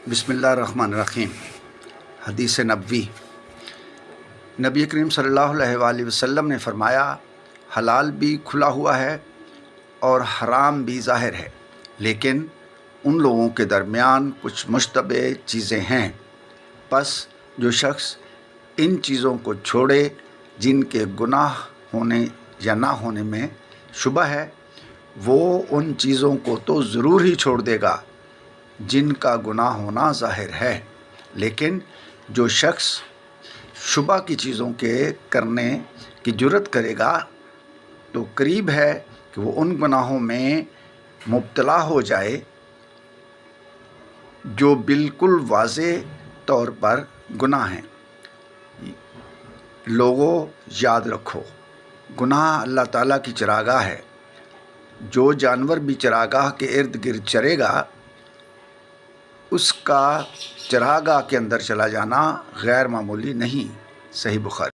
बिस्मिल्लाहिर्रहमानिर्रहीम। हदीस नबवी। नबी करीम सल्लल्लाहु अलैहि वसल्लम ने फरमाया, हलाल भी खुला हुआ है और हराम भी ज़ाहिर है, लेकिन उन लोगों के दरमियान कुछ मुश्तबे चीज़ें हैं। बस जो शख्स इन चीज़ों को छोड़े जिनके गुनाह होने या ना होने में शुबा है, वो उन चीज़ों को तो ज़रूर ही छोड़ देगा जिनका गुनाह होना ज़ाहिर है, लेकिन जो शख्स शुबा की चीज़ों के करने की जुर्रत करेगा तो करीब है कि वो उन गुनाहों में मुब्तला हो जाए जो बिल्कुल वाज़े तौर पर गुनाह हैं। लोगों, याद रखो, गुनाह अल्लाह ताला की चरागाह है। जो जानवर भी चरागाह के इर्द गिर्द चरेगा, उसका चरागाह के अंदर चला जाना गैर मामूली नहीं। सही बुखारी।